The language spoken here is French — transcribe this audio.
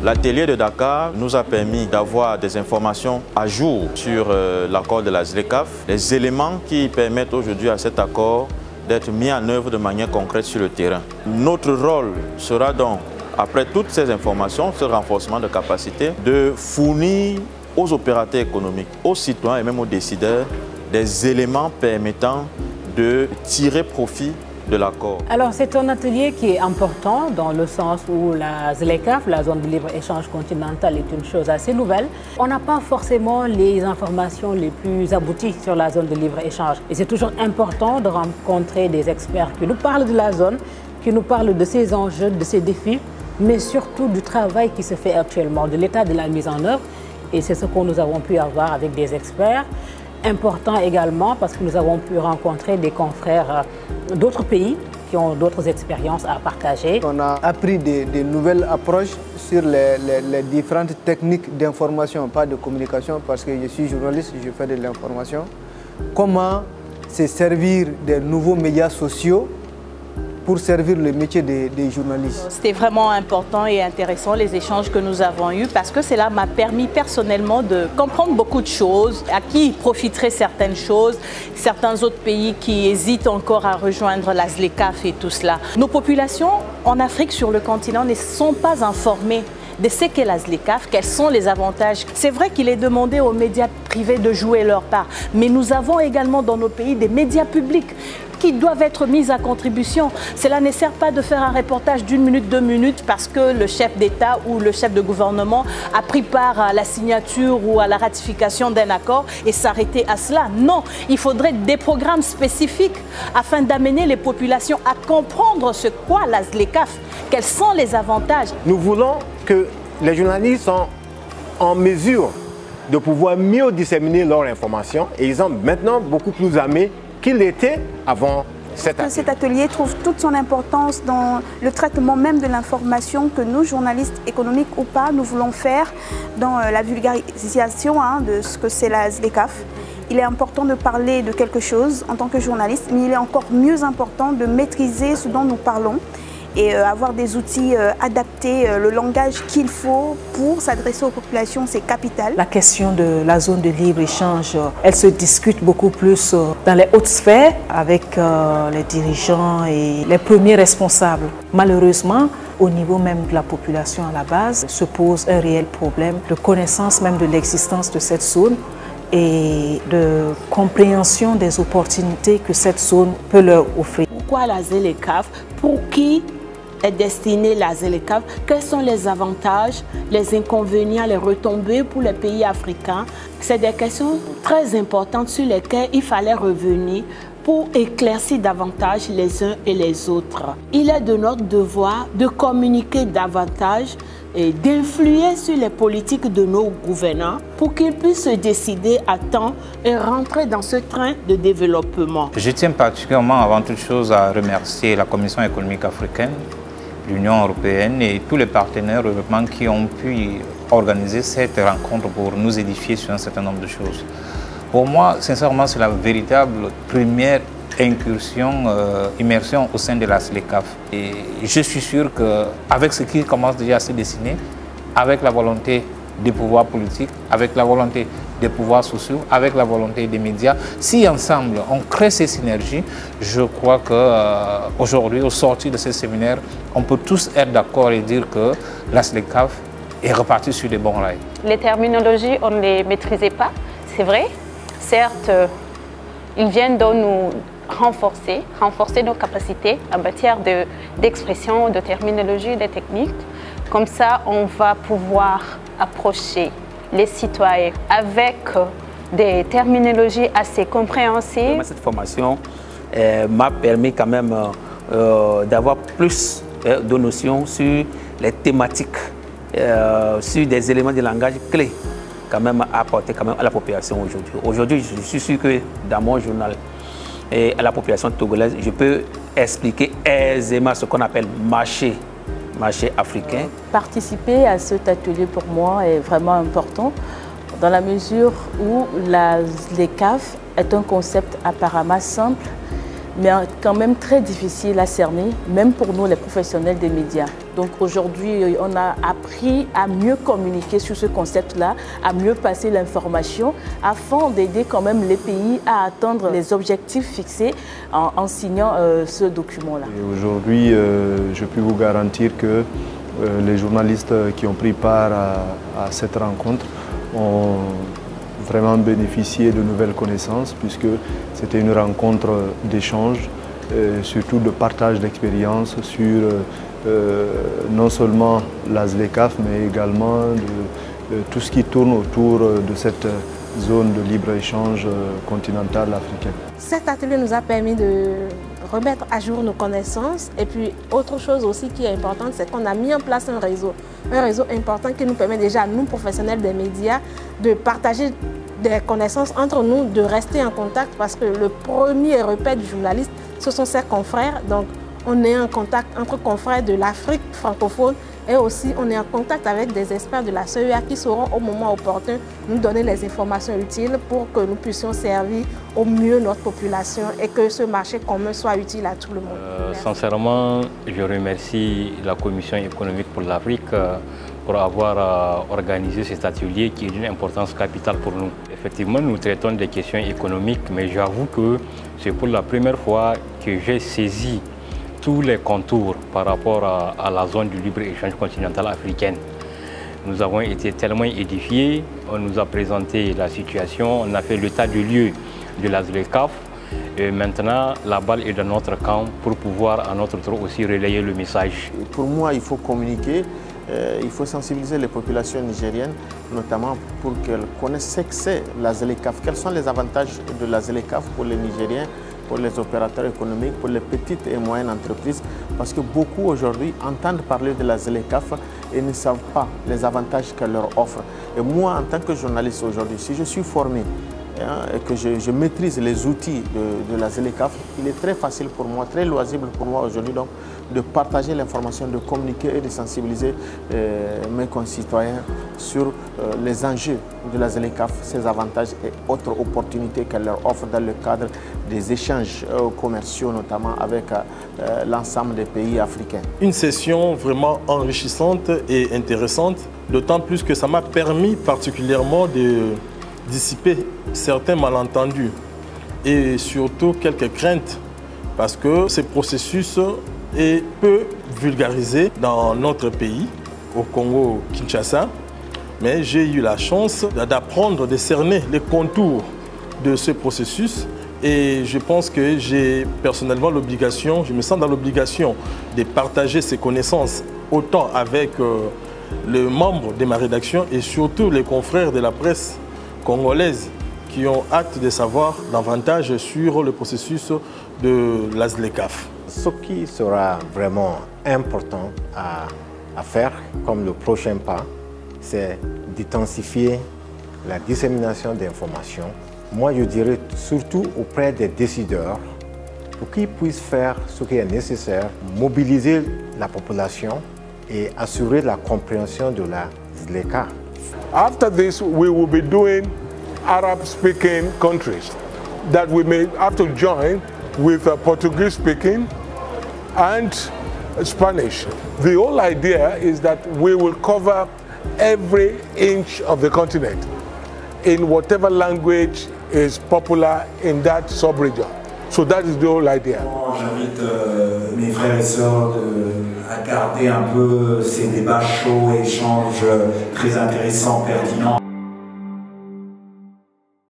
L'atelier de Dakar nous a permis d'avoir des informations à jour sur l'accord de la ZLECAf, les éléments qui permettent aujourd'hui à cet accord d'être mis en œuvre de manière concrète sur le terrain. Notre rôle sera donc, après toutes ces informations, ce renforcement de capacité, de fournir aux opérateurs économiques, aux citoyens et même aux décideurs des éléments permettant de tirer profit de l'accord. Alors c'est un atelier qui est important dans le sens où la ZLECAf, la zone de libre-échange continentale, est une chose assez nouvelle. On n'a pas forcément les informations les plus abouties sur la zone de libre-échange. Et c'est toujours important de rencontrer des experts qui nous parlent de la zone, qui nous parlent de ses enjeux, de ses défis, mais surtout du travail qui se fait actuellement, de l'état de la mise en œuvre. Et c'est ce que nous avons pu avoir avec des experts. Important également parce que nous avons pu rencontrer des confrères d'autres pays qui ont d'autres expériences à partager. On a appris des nouvelles approches sur les différentes techniques d'information, pas de communication, parce que je suis journaliste, je fais de l'information. Comment se servir des nouveaux médias sociaux pour servir le métier des journalistes. C'était vraiment important et intéressant les échanges que nous avons eus parce que cela m'a permis personnellement de comprendre beaucoup de choses, à qui profiteraient certaines choses, certains autres pays qui hésitent encore à rejoindre la ZLECAf et tout cela. Nos populations en Afrique, sur le continent, ne sont pas informées de ce qu'est la ZLECAf, quels sont les avantages. C'est vrai qu'il est demandé aux médias privés de jouer leur part, mais nous avons également dans nos pays des médias publics qui doivent être mis à contribution. Cela ne sert pas de faire un reportage d'1 minute, 2 minutes parce que le chef d'État ou le chef de gouvernement a pris part à la signature ou à la ratification d'un accord et s'arrêter à cela. Non, il faudrait des programmes spécifiques afin d'amener les populations à comprendre ce qu'est la ZLECAf, quels sont les avantages. Nous voulons que les journalistes soient en mesure de pouvoir mieux disséminer leur information et ils sont maintenant beaucoup plus armés qu'il était avant cet atelier. Cet atelier trouve toute son importance dans le traitement même de l'information que nous, journalistes économiques ou pas, nous voulons faire dans la vulgarisation de ce que c'est la ZLECAf. Il est important de parler de quelque chose en tant que journaliste, mais il est encore mieux important de maîtriser ce dont nous parlons et avoir des outils adaptés, le langage qu'il faut pour s'adresser aux populations, c'est capital. La question de la zone de libre-échange, elle se discute beaucoup plus dans les hautes sphères avec les dirigeants et les premiers responsables. Malheureusement, au niveau même de la population à la base, se pose un réel problème de connaissance même de l'existence de cette zone et de compréhension des opportunités que cette zone peut leur offrir. Pourquoi la ZLECAf? Pour qui est destinée la ZLECAf? Quels sont les avantages, les inconvénients, les retombées pour les pays africains? C'est des questions très importantes sur lesquelles il fallait revenir pour éclaircir davantage les uns et les autres. Il est de notre devoir de communiquer davantage et d'influer sur les politiques de nos gouvernants pour qu'ils puissent se décider à temps et rentrer dans ce train de développement. Je tiens particulièrement avant toute chose à remercier la Commission économique africaine, l'Union européenne et tous les partenaires européens qui ont pu organiser cette rencontre pour nous édifier sur un certain nombre de choses. Pour moi, sincèrement, c'est la véritable première immersion au sein de la ZLECAf. Et je suis sûr qu'avec ce qui commence déjà à se dessiner, avec la volonté des pouvoirs politiques, avec la volonté des pouvoirs sociaux, avec la volonté des médias, si ensemble on crée ces synergies, je crois qu'aujourd'hui, au sortir de ce séminaire, on peut tous être d'accord et dire que la ZLECAf est repartie sur les bons rails. Les terminologies, on ne les maîtrisait pas, c'est vrai. Certes, ils viennent donc nous renforcer nos capacités en matière d'expression, de terminologie, de techniques. Comme ça, on va pouvoir approcher les citoyens avec des terminologies assez compréhensibles. Cette formation m'a permis quand même d'avoir plus de notions sur les thématiques, sur des éléments de langage clés quand même à apporter quand même à la population aujourd'hui. Aujourd'hui, je suis sûr que dans mon journal et à la population togolaise, je peux expliquer aisément ce qu'on appelle marché africain. Participer à cet atelier pour moi est vraiment important dans la mesure où la ZLECAf est un concept apparemment simple, mais quand même très difficile à cerner, même pour nous les professionnels des médias. Donc aujourd'hui, on a appris à mieux communiquer sur ce concept-là, à mieux passer l'information, afin d'aider quand même les pays à atteindre les objectifs fixés en signant ce document-là. Aujourd'hui, je peux vous garantir que les journalistes qui ont pris part à cette rencontre ont vraiment bénéficié de nouvelles connaissances, puisque c'était une rencontre d'échange, surtout de partage d'expériences sur non seulement la ZLECAf, mais également de tout ce qui tourne autour de cette zone de libre-échange continentale africaine. Cet atelier nous a permis de remettre à jour nos connaissances, et puis autre chose aussi qui est importante, c'est qu'on a mis en place un réseau important qui nous permet déjà, nous professionnels des médias, de partager des connaissances entre nous, de rester en contact, parce que le premier repère du journaliste, ce sont ses confrères. Donc on est en contact entre confrères de l'Afrique francophone, et aussi on est en contact avec des experts de la CEA qui sauront au moment opportun nous donner les informations utiles pour que nous puissions servir au mieux notre population et que ce marché commun soit utile à tout le monde. Sincèrement, je remercie la Commission économique pour l'Afrique pour avoir organisé cet atelier qui est d'une importance capitale pour nous. Effectivement, nous traitons des questions économiques, mais j'avoue que c'est pour la première fois que j'ai saisi tous les contours par rapport à la zone du libre-échange continental africaine. Nous avons été tellement édifiés, on nous a présenté la situation, on a fait l'état du lieu de la ZLECAf, et maintenant la balle est dans notre camp pour pouvoir à notre tour aussi relayer le message. Pour moi, il faut communiquer, il faut sensibiliser les populations nigériennes, notamment pour qu'elles connaissent ce que c'est la ZLECAf, quels sont les avantages de la ZLECAf pour les Nigériens, pour les opérateurs économiques, pour les petites et moyennes entreprises, parce que beaucoup aujourd'hui entendent parler de la ZLECAf et ne savent pas les avantages qu'elle leur offre. Et moi, en tant que journaliste aujourd'hui, si je suis formé et que je maîtrise les outils de la ZLECAf, il est très facile pour moi, très loisible pour moi aujourd'hui donc de partager l'information, de communiquer et de sensibiliser mes concitoyens sur les enjeux de la ZLECAf, ses avantages et autres opportunités qu'elle leur offre dans le cadre des échanges commerciaux, notamment avec l'ensemble des pays africains. Une session vraiment enrichissante et intéressante, d'autant plus que ça m'a permis particulièrement de dissiper certains malentendus et surtout quelques craintes, parce que ce processus est peu vulgarisé dans notre pays, au Congo-Kinshasa, mais j'ai eu la chance d'apprendre, de cerner les contours de ce processus, et je pense que j'ai personnellement l'obligation, je me sens dans l'obligation de partager ces connaissances autant avec les membres de ma rédaction et surtout les confrères de la presse congolaises qui ont hâte de savoir davantage sur le processus de la ZLECAf. Ce qui sera vraiment important à faire comme le prochain pas, c'est d'intensifier la dissémination d'informations. Moi, je dirais surtout auprès des décideurs pour qu'ils puissent faire ce qui est nécessaire, mobiliser la population et assurer la compréhension de la ZLECAf. After this, we will be doing Arab-speaking countries that we may have to join with Portuguese-speaking and Spanish. The whole idea is that we will cover every inch of the continent in whatever language is popular in that sub-region. So that is the whole idea. J'invite mes frères et sœurs à garder un peu ces débats chauds, échanges très intéressants, pertinents.